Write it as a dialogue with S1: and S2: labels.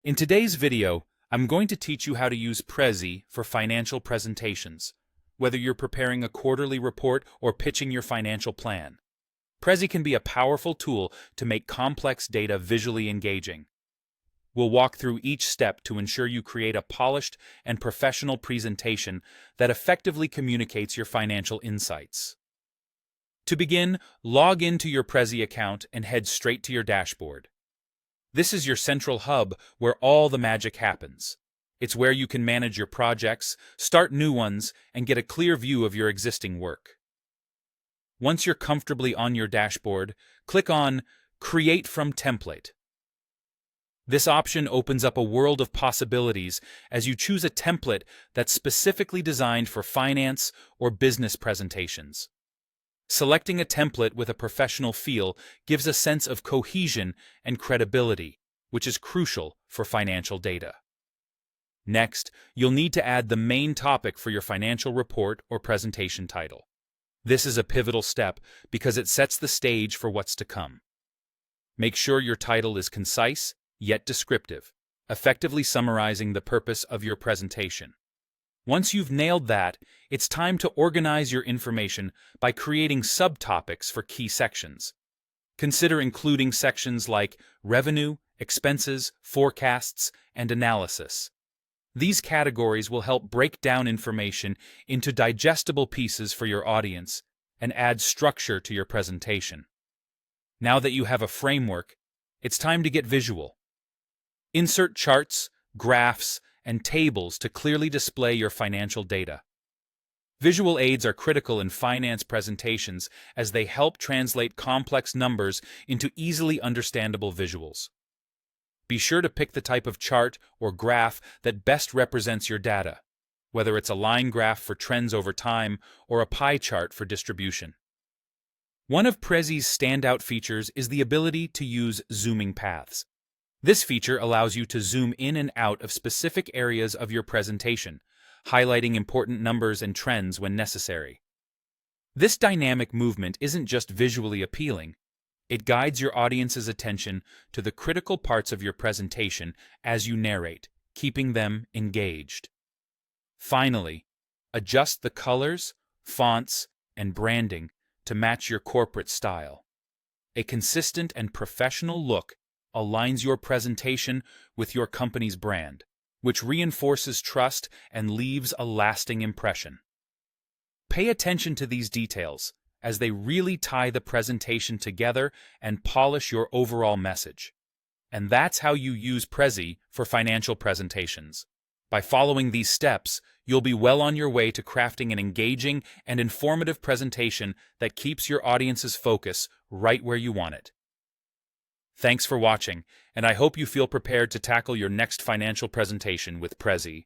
S1: In today's video, I'm going to teach you how to use Prezi for financial presentations, whether you're preparing a quarterly report or pitching your financial plan. Prezi can be a powerful tool to make complex data visually engaging. We'll walk through each step to ensure you create a polished and professional presentation that effectively communicates your financial insights. To begin, log into your Prezi account and head straight to your dashboard. This is your central hub where all the magic happens. It's where you can manage your projects, start new ones, and get a clear view of your existing work. Once you're comfortably on your dashboard, click on Create from Template. This option opens up a world of possibilities as you choose a template that's specifically designed for finance or business presentations. Selecting a template with a professional feel gives a sense of cohesion and credibility, which is crucial for financial data. Next, you'll need to add the main topic for your financial report or presentation title. This is a pivotal step because it sets the stage for what's to come. Make sure your title is concise, yet descriptive, effectively summarizing the purpose of your presentation. Once you've nailed that, it's time to organize your information by creating subtopics for key sections. Consider including sections like revenue, expenses, forecasts, and analysis. These categories will help break down information into digestible pieces for your audience and add structure to your presentation. Now that you have a framework, it's time to get visual. Insert charts, graphs, and tables to clearly display your financial data. Visual aids are critical in finance presentations as they help translate complex numbers into easily understandable visuals. Be sure to pick the type of chart or graph that best represents your data, whether it's a line graph for trends over time or a pie chart for distribution. One of Prezi's standout features is the ability to use zooming paths. This feature allows you to zoom in and out of specific areas of your presentation, highlighting important numbers and trends when necessary. This dynamic movement isn't just visually appealing, it guides your audience's attention to the critical parts of your presentation as you narrate, keeping them engaged. Finally, adjust the colors, fonts, and branding to match your corporate style. A consistent and professional look aligns your presentation with your company's brand, which reinforces trust and leaves a lasting impression. Pay attention to these details, as they really tie the presentation together and polish your overall message. And that's how you use Prezi for financial presentations. By following these steps, you'll be well on your way to crafting an engaging and informative presentation that keeps your audience's focus right where you want it. Thanks for watching, and I hope you feel prepared to tackle your next financial presentation with Prezi.